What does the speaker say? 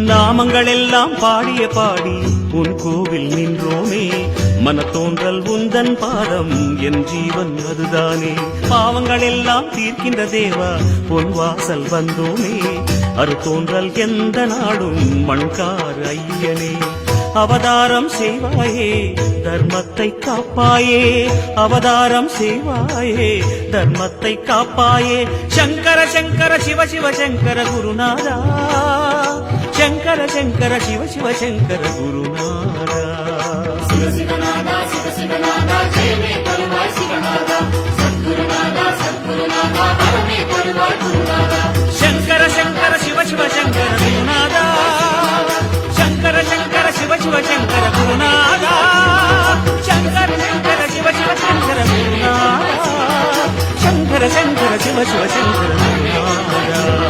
நாமங்கள் எல்லாம் பாடிய பாடி உன் கோவில் நின்றோமே, மன தோன்றல் உந்தன் பாதம் என் ஜீவன் அதுதானே. பாவங்கள் எல்லாம் தீர்க்கின்ற தேவா பொன் வாசல் வந்தோமே, அரு தோன்றல் எந்த நாடும் மண்கார் ஐயனே. அவதாரம் செய்வாயே தர்மத்தை காப்பாயே, அவதாரம் செய்வாயே தர்மத்தை காப்பாயே. சங்கர சங்கர சிவ சிவ சங்கர குருநாதா, சங்கர சங்கர சிவ சிவ சங்கர குருநாதா. சங்கர சங்கர சிவ சிவ சங்கர குருநாதா, சங்கர சங்கர சிவ சிவ சங்கர குருநாதா, சங்கர சங்கர சிவ சிவ சங்கர குருநாதா, சங்கர சங்கர சிவ சிவ சங்கர குருநாதா.